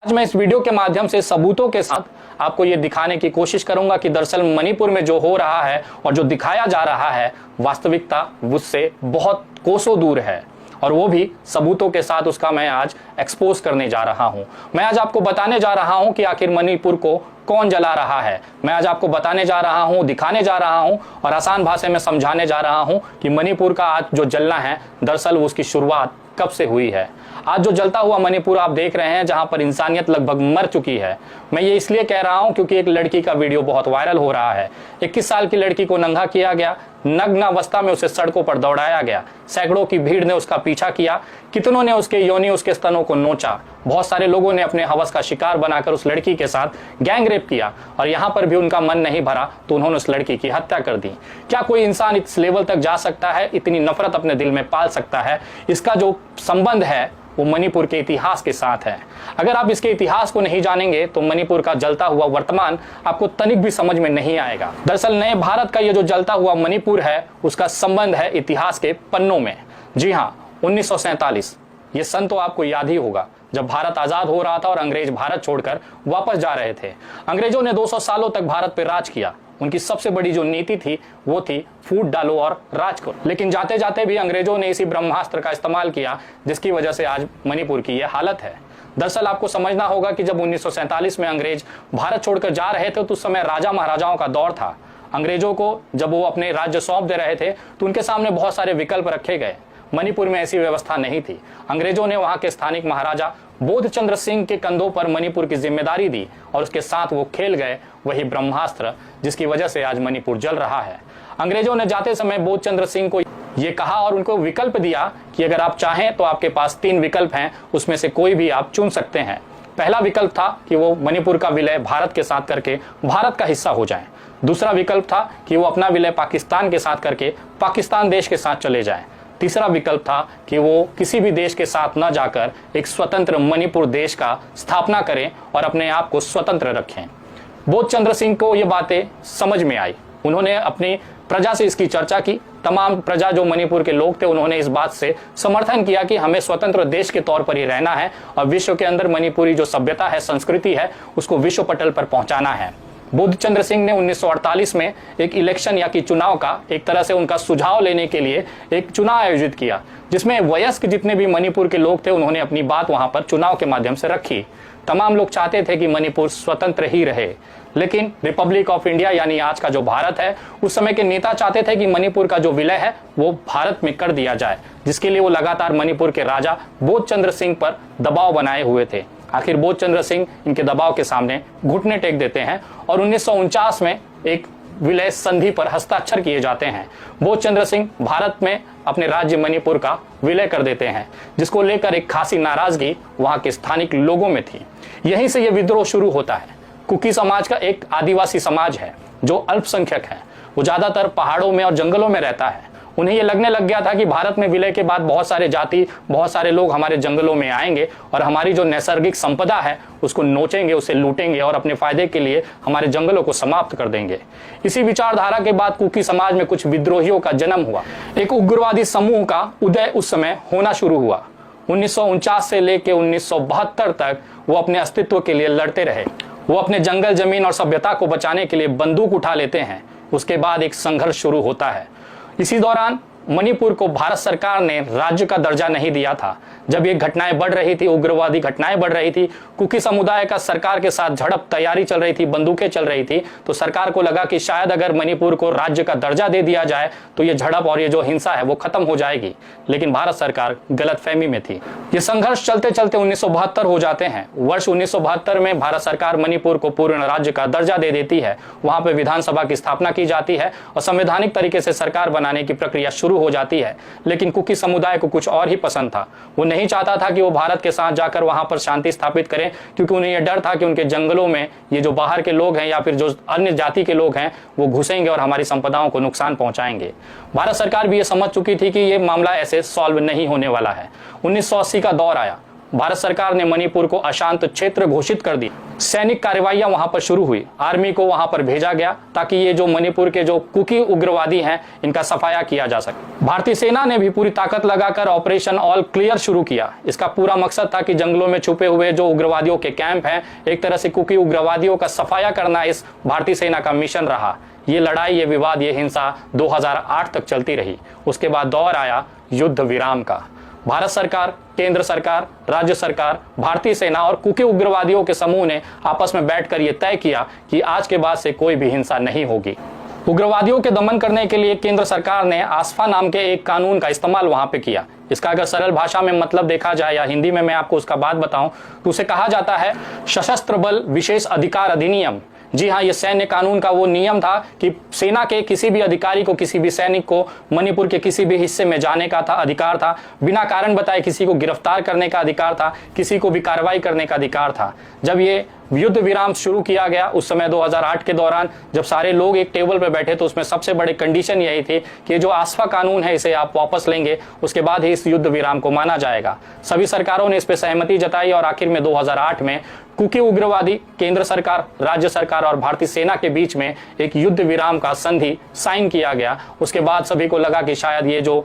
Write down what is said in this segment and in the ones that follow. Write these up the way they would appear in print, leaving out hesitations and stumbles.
आज मैं इस वीडियो के माध्यम से सबूतों के साथ आपको ये दिखाने की कोशिश करूंगा कि दरअसल मणिपुर में जो हो रहा है और जो दिखाया जा रहा है वास्तविकता उससे बहुत कोसों दूर है, और वो भी सबूतों के साथ उसका मैं आज एक्सपोज करने जा रहा हूं। मैं आज आपको बताने जा रहा हूं कि आखिर मणिपुर को कौन जला रहा है। मैं आज आपको बताने जा रहा हूं, दिखाने जा रहा हूं और आसान भाषा में समझाने जा रहा हूं कि मणिपुर का आज जो जलना है दरअसल उसकी शुरुआत कब से हुई है। आज जो जलता हुआ मणिपुर आप देख रहे हैं, जहां पर इंसानियत लगभग मर चुकी है। मैं ये इसलिए कह रहा हूं क्योंकि एक लड़की का वीडियो बहुत वायरल हो रहा है। 21 साल की लड़की को नंगा किया गया, नग्न अवस्था में उसे सड़कों पर दौड़ाया गया, सैकड़ों की भीड़ ने उसका पीछा किया, कितनों ने उसके योनि उसके स्तनों को नोचा, बहुत सारे लोगों ने अपने हवस का शिकार बनाकर उस लड़की के साथ गैंग रेप किया, और यहां पर भी उनका मन नहीं भरा तो उन्होंने उस लड़की की हत्या कर दी। क्या कोई इंसान इस लेवल तक जा सकता है, इतनी नफरत अपने दिल में पाल सकता है? इसका जो संबंध है वो मणिपुर के इतिहास के साथ है। अगर आप इसके इतिहास को नहीं जानेंगे तो मणिपुर का जलता हुआ वर्तमान आपको तनिक भी समझ में नहीं आएगा। दरअसल नए भारत का ये जो जलता हुआ मणिपुर है उसका संबंध है इतिहास के पन्नों में। जी हाँ, 1947 ये सन तो आपको याद ही होगा, जब भारत आजाद हो रहा था और अंग्रेज भारत छोड़कर वापस जा रहे थे। अंग्रेजों ने 200 सालों तक भारत पर राज किया। उनकी सबसे बड़ी जो नीति थी वो थी फूट डालो और राज करो, लेकिन जाते जाते भी अंग्रेजों ने इसी ब्रह्मास्त्र का इस्तेमाल किया, जिसकी वजह से आज मणिपुर की ये हालत है। दरअसल आपको समझना होगा कि जब 1947 में अंग्रेज भारत छोड़कर जा रहे थे तो उस समय राजा महाराजाओं का दौर था। अंग्रेजों को जब वो अपने राज्य सौंप दे रहे थे तो उनके सामने बहुत सारे विकल्प रखे गए। मणिपुर में ऐसी व्यवस्था नहीं थी। अंग्रेजों ने वहां के स्थानिक महाराजा बोधचंद्र सिंह के कंधों पर मणिपुर की जिम्मेदारी दी और उसके साथ वो खेल गए वही ब्रह्मास्त्र, जिसकी वजह से आज मणिपुर जल रहा है। अंग्रेजों ने जाते समय बोधचंद्र सिंह को ये कहा और उनको विकल्प दिया कि अगर आप चाहें तो आपके पास 3 विकल्प हैं, उसमें से कोई भी आप चुन सकते हैं। पहला विकल्प था कि वो मणिपुर का विलय भारत के साथ करके भारत का हिस्सा हो जाएं। दूसरा विकल्प था कि वो अपना विलय पाकिस्तान के साथ करके पाकिस्तान देश के साथ चले जाएं। तीसरा विकल्प था कि वो किसी भी देश के साथ न जाकर एक स्वतंत्र मणिपुर देश का स्थापना करें और अपने आप को स्वतंत्र रखें। बोधचंद्र सिंह को ये बातें समझ में आई। उन्होंने अपनी प्रजा से इसकी चर्चा की। तमाम प्रजा जो मणिपुर के लोग थे उन्होंने इस बात से समर्थन किया कि हमें स्वतंत्र देश के तौर पर ही रहना है और विश्व के अंदर मणिपुरी जो सभ्यता है, संस्कृति है, उसको विश्व पटल पर पहुंचाना है। बोधचंद्र सिंह ने 1948 में एक इलेक्शन या कि चुनाव का एक तरह से उनका सुझाव लेने के लिए एक चुनाव आयोजित किया, जिसमें वयस्क जितने भी मणिपुर के लोग थे उन्होंने अपनी बात वहां पर चुनाव के माध्यम से रखी। तमाम लोग चाहते थे कि मणिपुर स्वतंत्र ही रहे, लेकिन रिपब्लिक ऑफ इंडिया यानी आज का जो भारत है, उस समय के नेता चाहते थे कि मणिपुर का जो विलय है वो भारत में कर दिया जाए, जिसके लिए वो लगातार मणिपुर के राजा बोधचंद्र सिंह पर दबाव बनाए हुए थे। आखिर बोधचंद्र सिंह इनके दबाव के सामने घुटने टेक देते हैं और 1949 में एक विलय संधि पर हस्ताक्षर किए जाते हैं। बोधचंद्र सिंह भारत में अपने राज्य मणिपुर का विलय कर देते हैं, जिसको लेकर एक खासी नाराजगी वहां के स्थानिक लोगों में थी। यहीं से यह विद्रोह शुरू होता है। कुकी समाज का एक आदिवासी समाज है जो अल्पसंख्यक है। वो ज्यादातर पहाड़ों में और जंगलों में रहता है। उन्हें ये लगने लग गया था कि भारत में विलय के बाद बहुत सारे जाति, बहुत सारे लोग हमारे जंगलों में आएंगे और हमारी जो नैसर्गिक संपदा है उसको नोचेंगे, उसे लूटेंगे और अपने फायदे के लिए हमारे जंगलों को समाप्त कर देंगे। इसी विचारधारा के बाद कुकी समाज में कुछ विद्रोहियों का जन्म हुआ। एक उग्रवादी समूह का उदय उस समय होना शुरू हुआ। 1949 से लेकर 1972 तक वो अपने अस्तित्व के लिए लड़ते रहे। वो अपने जंगल, जमीन और सभ्यता को बचाने के लिए बंदूक उठा लेते हैं। उसके बाद एक संघर्ष शुरू होता है। इसी दौरान मणिपुर को भारत सरकार ने राज्य का दर्जा नहीं दिया था। जब ये घटनाएं बढ़ रही थी, उग्रवादी घटनाएं बढ़ रही थी, कुकी समुदाय का सरकार के साथ झड़प तैयारी चल रही थी, बंदूकें चल रही थी, तो सरकार को लगा कि शायद अगर मणिपुर को राज्य का दर्जा दे दिया जाए तो ये झड़प और ये जो हिंसा है वो खत्म हो जाएगी। लेकिन भारत सरकार गलतफहमी में थी। ये संघर्ष चलते चलते 1972 हो जाते हैं। वर्ष 1972 में भारत सरकार मणिपुर को पूर्ण राज्य का दर्जा दे देती है। वहां पर विधानसभा की स्थापना की जाती है और संवैधानिक तरीके से सरकार बनाने की प्रक्रिया शुरू हो जाती है। लेकिन कुकी समुदाय को कुछ और ही पसंद था। वो नहीं चाहता था कि वो भारत के साथ जाकर वहां पर शांति स्थापित करें, क्योंकि उन्हें यह डर था कि उनके जंगलों में ये जो बाहर के लोग हैं या फिर जो अन्य जाति के लोग हैं वो घुसेंगे और हमारी संपदाओं को नुकसान पहुंचाएंगे। भारत सरकार भी ये समझ चुकी थी कि ये मामला ऐसे सॉल्व नहीं होने वाला है। 1980 का दौर आया। भारत सरकार ने मणिपुर को अशांत क्षेत्र घोषित कर दी। सैनिक कार्रवाइयां वहां पर शुरू हुई, आर्मी को वहां पर भेजा गया ताकि ये जो मणिपुर के जो कुकी उग्रवादी हैं इनका सफाया किया जा सके। भारतीय सेना ने भी पूरी ताकत लगाकर ऑपरेशन ऑल क्लियर शुरू किया। इसका पूरा मकसद था कि जंगलों में छुपे हुए जो उग्रवादियों के कैंप हैं, एक तरह से कुकी उग्रवादियों का सफाया करना इस भारतीय सेना का मिशन रहा। ये लड़ाई, ये विवाद, ये हिंसा 2008 तक चलती रही। उसके बाद दौर आया युद्ध विराम का। भारत सरकार, केंद्र सरकार, राज्य सरकार, भारतीय सेना और कुकी उग्रवादियों के समूह ने आपस में बैठकर यह तय किया कि आज के बाद से कोई भी हिंसा नहीं होगी। उग्रवादियों के दमन करने के लिए केंद्र सरकार ने आसफा नाम के एक कानून का इस्तेमाल वहां पे किया। इसका अगर सरल भाषा में मतलब देखा जाए या हिंदी में मैं आपको उसका बात बताऊं तो उसे कहा जाता है सशस्त्र बल विशेष अधिकार अधिनियम। जी हाँ, ये सैन्य कानून का वो नियम था कि सेना के किसी भी अधिकारी को, किसी भी सैनिक को मणिपुर के किसी भी हिस्से में जाने का था अधिकार था, बिना कारण बताए किसी को गिरफ्तार करने का अधिकार था, किसी को भी कार्रवाई करने का अधिकार था। जब ये युद्ध विराम शुरू किया गया उस समय 2008 के दौरान जब सारे लोग एक टेबल पर बैठे तो उसमें सबसे बड़ी कंडीशन यही थी कि जो आसफा कानून है इसे आप वापस लेंगे, उसके बाद ही इस युद्ध विराम को माना जाएगा। सभी सरकारों ने इस पर सहमति जताई और आखिर में 2008 में कुकी उग्रवादी, केंद्र सरकार, राज्य सरकार और भारतीय सेना के बीच में एक युद्ध विराम का संधि साइन किया गया। उसके बाद सभी को लगा कि शायद ये जो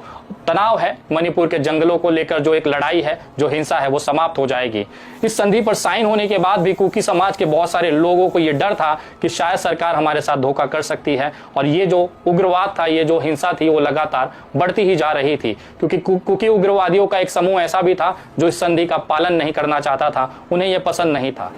तनाव है मणिपुर के जंगलों को लेकर, जो एक लड़ाई है, जो हिंसा है, वो समाप्त हो जाएगी। इस संधि पर साइन होने के बाद भी कुकी समाज के बहुत सारे लोगों को ये डर था कि शायद सरकार हमारे साथ धोखा कर सकती है और ये जो उग्रवाद था, ये जो हिंसा थी, वो लगातार बढ़ती ही जा रही थी। क्योंकि कुकी उग्रवादियों का एक समूह ऐसा भी था जो इस संधि का पालन नहीं करना चाहता था, उन्हें यह पसंद नहीं था।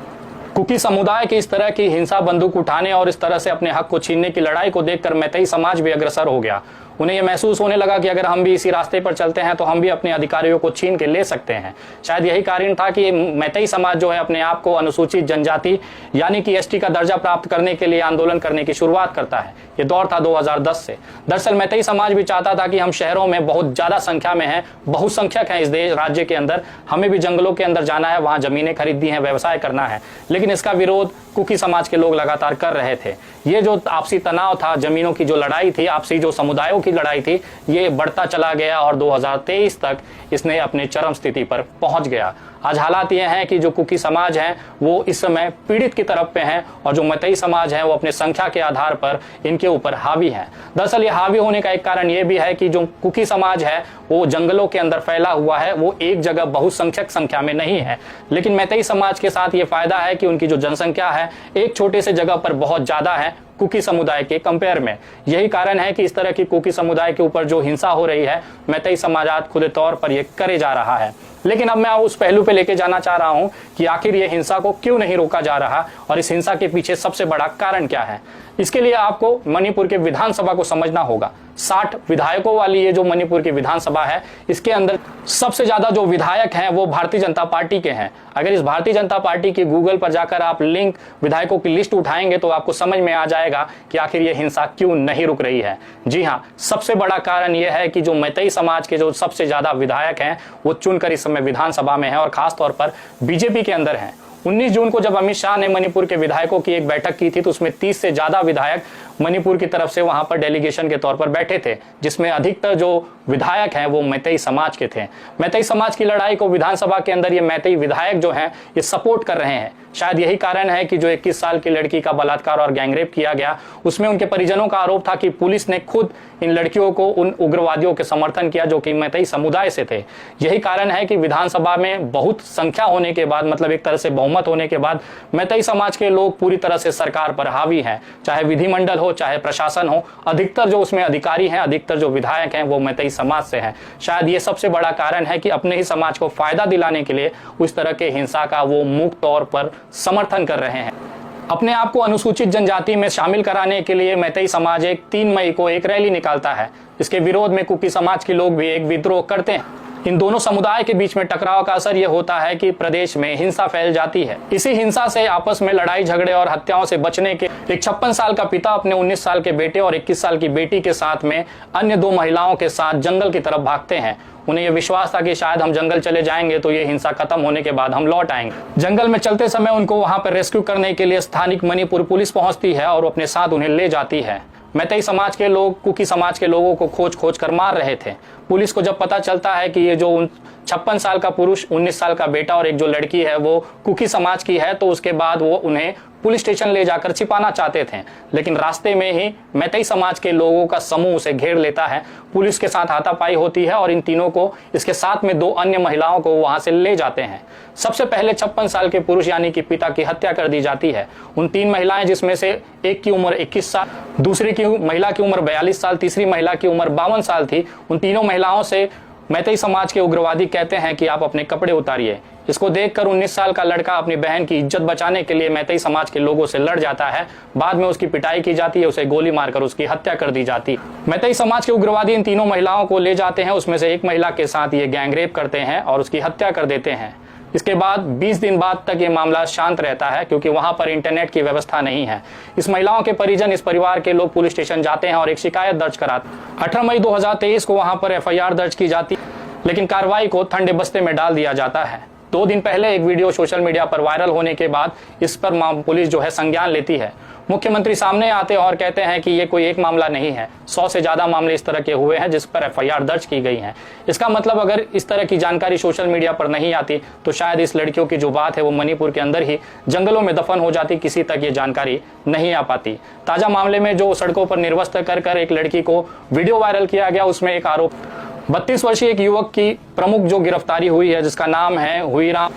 कुकी समुदाय की इस तरह की हिंसा, बंदूक उठाने और इस तरह से अपने हक को छीनने की लड़ाई को देखकर मैतेई समाज भी अग्रसर हो गया। उन्हें यह महसूस होने लगा कि अगर हम भी इसी रास्ते पर चलते हैं तो हम भी अपने अधिकारियों को छीन के ले सकते हैं। शायद यही कारण था कि मैतेई समाज जो है अपने आप को अनुसूचित जनजाति यानी कि एसटी का दर्जा प्राप्त करने के लिए आंदोलन करने की शुरुआत करता है। ये दौर था 2010 से। दरअसल मैतेई समाज भी चाहता था कि हम शहरों में बहुत ज्यादा संख्या में हैं, बहुसंख्यक हैं इस देश राज्य के अंदर, हमें भी जंगलों के अंदर जाना है, वहां जमीनें खरीदनी है, व्यवसाय करना है। लेकिन इसका विरोध कुकी समाज के लोग लगातार कर रहे थे। ये जो आपसी तनाव था, जमीनों की जो लड़ाई थी, आपसी जो समुदायों की लड़ाई थी, ये बढ़ता चला गया और 2023 तक इसने अपने चरम स्थिति पर पहुंच गया। आज हालात ये हैं कि जो कुकी समाज हैं वो इस समय पीड़ित की तरफ पे हैं और जो मैतेई समाज है वो अपने संख्या के आधार पर इनके ऊपर हावी है। दरअसल ये हावी होने का एक कारण ये भी है कि जो कुकी समाज है वो जंगलों के अंदर फैला हुआ है, वो एक जगह बहुसंख्यक संख्या में नहीं है। लेकिन मैतेई समाज के साथ ये फायदा है कि उनकी जो जनसंख्या है एक छोटे से जगह पर बहुत ज्यादा है कुकी समुदाय के कंपेयर में। यही कारण है कि इस तरह की कुकी समुदाय के ऊपर जो हिंसा हो रही है मैतेई समाज आज खुले तौर पर ये करे जा रहा है। लेकिन अब मैं उस पहलू पे लेके जाना चाह रहा हूं कि आखिर ये हिंसा को क्यों नहीं रोका जा रहा और इस हिंसा के पीछे सबसे बड़ा कारण क्या है। इसके लिए आपको मणिपुर के विधानसभा को समझना होगा। 60 विधायकों वाली ये जो मणिपुर की विधानसभा है, इसके अंदर सबसे ज्यादा जो विधायक हैं वो भारतीय जनता पार्टी के हैं। अगर इस भारतीय जनता पार्टी की गूगल पर जाकर आप लिंक विधायकों की लिस्ट उठाएंगे तो आपको समझ में आ जाएगा कि आखिर ये हिंसा क्यों नहीं रुक रही है। जी हाँ, सबसे बड़ा कारण यह है कि जो मैतेई समाज के जो सबसे ज्यादा विधायक हैं वो चुनकर इस समय विधानसभा में हैं और खासतौर पर बीजेपी के अंदर हैं। 19 जून को जब अमित शाह ने मणिपुर के विधायकों की एक बैठक की थी तो उसमें 30 से ज्यादा विधायक मणिपुर की तरफ से वहां पर डेलीगेशन के तौर पर बैठे थे, जिसमें अधिकतर जो विधायक हैं वो मैतेई समाज के थे। मैतेई समाज की लड़ाई को विधानसभा के अंदर ये मैतेई विधायक जो हैं ये सपोर्ट कर रहे हैं। शायद यही कारण है कि जो 21 साल की लड़की का बलात्कार और गैंगरेप किया गया उसमें उनके परिजनों का आरोप था कि पुलिस ने खुद इन लड़कियों को उन उग्रवादियों के समर्थन किया जो कि मैतेई समुदाय से थे। यही कारण है कि विधानसभा में बहुत संख्या होने के बाद, मतलब एक तरह से बहुमत होने के बाद, मैतेई समाज के लोग पूरी तरह से सरकार पर हावी हैं। चाहे विधिमंडल हो, चाहे प्रशासन हो, अधिकतर जो उसमें अधिकारी हैं, अधिकतर जो विधायक हैं वो मैतेई समाज से हैं। शायद ये सबसे बड़ा कारण है कि अपने ही समाज को फायदा दिलाने के लिए उस तरह के हिंसा का वो मुक्त तौर पर समर्थन कर रहे हैं। अपने आप को अनुसूचित जनजाति में शामिल कराने के लिए मैतेई समाज 3 मई को एक रैली निकालता है। इसके विरोध में कुकी समाज के लोग भी एक विद्रोह करते हैं। इन दोनों समुदाय के बीच में टकराव का असर यह होता है कि प्रदेश में हिंसा फैल जाती है। इसी हिंसा से आपस में लड़ाई झगड़े और हत्याओं से बचने के एक 56 साल का पिता अपने 19 साल के बेटे और 21 साल की बेटी के साथ में अन्य 2 महिलाओं के साथ जंगल की तरफ भागते हैं। उन्हें यह विश्वास था कि शायद हम जंगल चले जाएंगे तो ये हिंसा खत्म होने के बाद हम लौट आएंगे। जंगल में चलते समय उनको वहां पर रेस्क्यू करने के लिए स्थानिक मणिपुर पुलिस पहुंचती है और अपने साथ उन्हें ले जाती है। मैतेई समाज के लोग कुकी समाज के लोगों को खोज कर मार रहे थे। पुलिस को जब पता चलता है कि ये जो 56 साल का पुरुष, 19 साल का बेटा और एक जो लड़की है वो कुकी समाज की है। तो उसके बाद वो उन्हें पुलिस स्टेशन ले जाकर छिपाना चाहते थे, लेकिन रास्ते में ही मैतेई समाज के लोगों का समूह उसे घेर लेता है। पुलिस के साथ हाथापाई होती है और इन तीनों को, इसके साथ में 2 अन्य महिलाओं को वहां से ले जाते हैं। सबसे पहले 56 साल के पुरुष यानी कि पिता की हत्या कर दी जाती है। उन 3 महिलाएं, जिसमें से एक की उम्र 21 साल, दूसरी की महिला की उम्र 42 साल, तीसरी महिला की उम्र 52 साल थी। उन तीनों महिलाओं से मैतेई समाज के उग्रवादी कहते हैं कि आप अपने कपड़े उतारिए। इसको देखकर 19 साल का लड़का अपनी बहन की इज्जत बचाने के लिए मैतेई समाज के लोगों से लड़ जाता है। बाद में उसकी पिटाई की जाती है, उसे गोली मारकर उसकी हत्या कर दी जाती है। मैतेई समाज के उग्रवादी इन तीनों महिलाओं को ले जाते हैं, उसमें से एक महिला के साथ ये गैंगरेप करते हैं और उसकी हत्या कर देते हैं। इसके बाद 20 दिन बाद तक ये मामला शांत रहता है, क्योंकि वहां पर इंटरनेट की व्यवस्था नहीं है। इस महिलाओं के परिजन, इस परिवार के लोग पुलिस स्टेशन जाते हैं और एक शिकायत दर्ज कराते हैं। 18 मई 2023 को वहां पर FIR दर्ज की जाती, लेकिन कार्रवाई को ठंडे बस्ते में डाल दिया जाता है। 2 दिन पहले एक वीडियो सोशल मीडिया पर वायरल होने के बाद इस पर पुलिस जो है संज्ञान लेती है। मुख्यमंत्री सामने आते हैं और कहते हैं कि ये कोई एक मामला नहीं है, 100 से ज्यादा मामले इस तरह के हुए हैं जिस पर FIR दर्ज की गई है। इसका मतलब अगर इस तरह की जानकारी सोशल मीडिया पर नहीं आती तो शायद इस लड़कियों की जो बात है वो मणिपुर के अंदर ही जंगलों में दफन हो जाती, किसी तक ये जानकारी नहीं आ पाती। ताजा मामले में जो सड़कों पर निर्वस्त्र कर एक लड़की को वीडियो वायरल किया गया, उसमें एक आरोप 32 वर्षीय एक युवक की प्रमुख जो गिरफ्तारी हुई है, जिसका नाम है हुईराम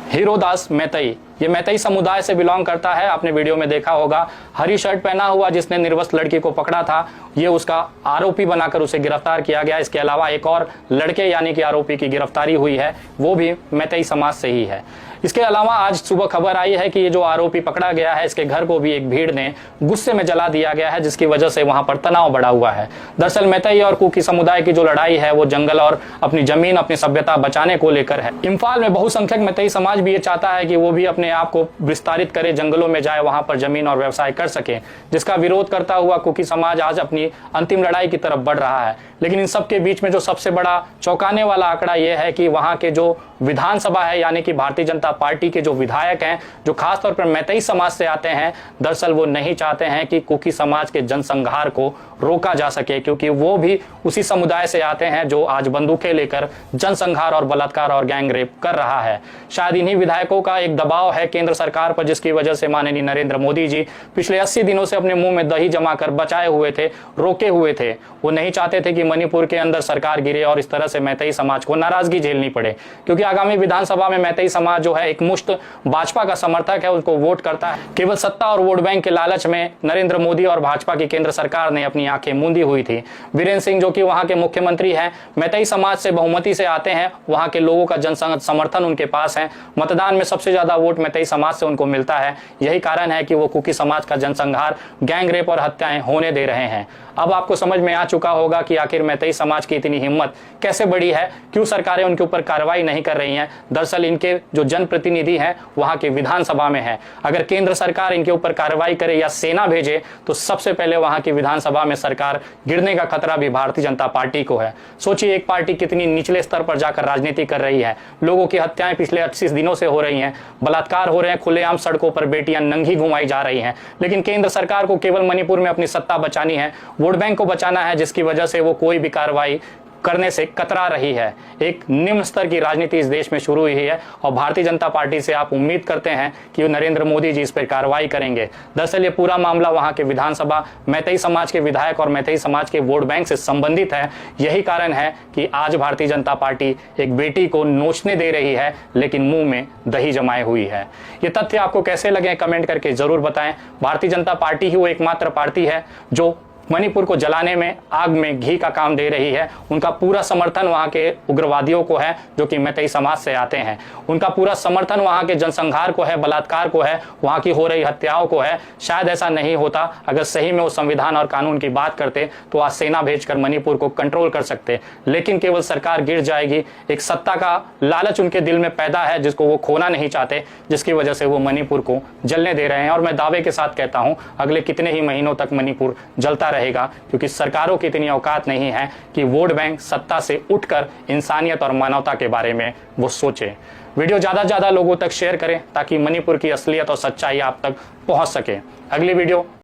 हीरोदास मैतेई। ये मैतेई समुदाय से बिलोंग करता है। आपने वीडियो में देखा होगा, हरी शर्ट पहना हुआ जिसने निर्वस्त्र लड़की को पकड़ा था, ये उसका आरोपी बनाकर उसे गिरफ्तार किया गया। इसके अलावा एक और लड़के यानी कि आरोपी की गिरफ्तारी हुई है, वो भी मैतेई समाज से ही है। इसके अलावा आज सुबह खबर आई है कि ये जो आरोपी पकड़ा गया है, इसके घर को भी एक भीड़ ने गुस्से में जला दिया गया है, जिसकी वजह से वहां पर तनाव बढ़ा हुआ है। दरअसल मैतेई और कुकी समुदाय की जो लड़ाई है वो जंगल और अपनी जमीन, अपनी सभ्यता बचाने को लेकर है। इम्फाल में बहुसंख्यक मैतेई समाज भी ये चाहता है कि वो भी अपने आप को विस्तारित करे, जंगलों में जाए, वहां पर जमीन और व्यवसाय कर सके, जिसका विरोध करता हुआ कुकी समाज आज अपनी अंतिम लड़ाई की तरफ बढ़ रहा है। लेकिन इन सब के बीच में जो सबसे बड़ा चौंकाने वाला आंकड़ा यह है कि वहां के जो विधानसभा है यानी कि भारतीय जनता पार्टी के जो विधायक हैं, जो खासतौर पर मैतेई समाज से आते हैं, दरअसल वो नहीं चाहते हैं कि कुकी समाज के जनसंहार को रोका जा सके, क्योंकि वो भी उसी समुदाय से आते हैं जो आज बंदूकें लेकर जनसंहार और बलात्कार और गैंगरेप कर रहा है। शायद इन्हीं विधायकों का एक दबाव है केंद्र सरकार पर, जिसकी वजह से माननीय नरेंद्र मोदी जी पिछले 80 दिनों से अपने मुंह में दही जमाकर बचाए हुए थे, रोके हुए थे। वो नहीं चाहते थे कि मणिपुर के अंदर सरकार गिरे और इस तरह से मैतेई समाज को नाराजगी झेलनी पड़े, क्योंकि आगामी विधानसभा में मैतेई समाज जो है एक मुश्त भाजपा का समर्थक है, उसको वोट करता है। केवल सत्ता और वोट बैंक के लालच में नरेंद्र मोदी और भाजपा की केंद्र सरकार ने अपनी आंखें मूंदी हुई थी। वीरेंद्र सिंह जो कि वहां के मुख्यमंत्री हैं, मैतेई समाज से बहुमति से आते हैं, वहां के लोगों का जन समर्थन उनके पास है, मतदान में सबसे ज्यादा वोट मैतेई समाज से उनको मिलता है। यही कारण है कि वो कुकी समाज का जनसंहार, गैंगरेप और हत्याएं होने दे रहे हैं। अब आपको समझ में आ चुका होगा कि आखिर मैतेई समाज की इतनी हिम्मत कैसे बढ़ी है, क्यों सरकारें उनके ऊपर कार्रवाई नहीं कर रही हैं। दरअसल इनके जो जनप्रतिनिधि हैं वहां के विधानसभा में है। अगर केंद्र सरकार इनके ऊपर कार्रवाई करे या सेना भेजे तो सबसे पहले वहां की विधानसभा में सरकार गिरने का खतरा भी भारतीय जनता पार्टी को है। सोचिए, एक पार्टी कितनी निचले स्तर पर जाकर राजनीति कर रही है। लोगों की हत्याएं पिछले 28 दिनों से हो रही हैं, बलात्कार हो रहे हैं, खुलेआम सड़कों पर बेटियां नंगी घुमाई जा रही हैं। लेकिन केंद्र सरकार को केवल मणिपुर में अपनी सत्ता बचानी है, वोट बैंक को बचाना है, जिसकी वजह से वो कोई भी कार्रवाई करने से कतरा रही है। एक निम्न स्तर की राजनीति इस देश में शुरू हुई है और भारतीय जनता पार्टी से आप उम्मीद करते हैं कि नरेंद्र मोदी जी इस पर कार्रवाई करेंगे। दरअसल ये पूरा मामला वहां के विधानसभा, मैतेई समाज के विधायक और मैतेई समाज के वोट बैंक से संबंधित है। यही कारण है कि आज भारतीय जनता पार्टी एक बेटी को नोचने दे रही है, लेकिन मुंह में दही जमाए हुई है। ये तथ्य आपको कैसे लगे कमेंट करके जरूर बताएं। भारतीय जनता पार्टी ही वो एकमात्र पार्टी है जो मणिपुर को जलाने में, आग में घी का काम दे रही है। उनका पूरा समर्थन वहां के उग्रवादियों को है जो कि मैतेई समाज से आते हैं। उनका पूरा समर्थन वहां के जनसंहार को है, बलात्कार को है, वहां की हो रही हत्याओं को है। शायद ऐसा नहीं होता अगर सही में वो संविधान और कानून की बात करते तो आज सेना भेजकर मणिपुर को कंट्रोल कर सकते। लेकिन केवल सरकार गिर जाएगी, एक सत्ता का लालच उनके दिल में पैदा है जिसको वो खोना नहीं चाहते, जिसकी वजह से वो मणिपुर को जलने दे रहे हैं। और मैं दावे के साथ कहता हूं अगले कितने ही महीनों तक मणिपुर जलता रहेगा, क्योंकि सरकारों की इतनी औकात नहीं है कि वोट बैंक सत्ता से उठकर इंसानियत और मानवता के बारे में वो सोचे। वीडियो ज्यादा से ज्यादा लोगों तक शेयर करें ताकि मणिपुर की असलियत और सच्चाई आप तक पहुंच सके। अगली वीडियो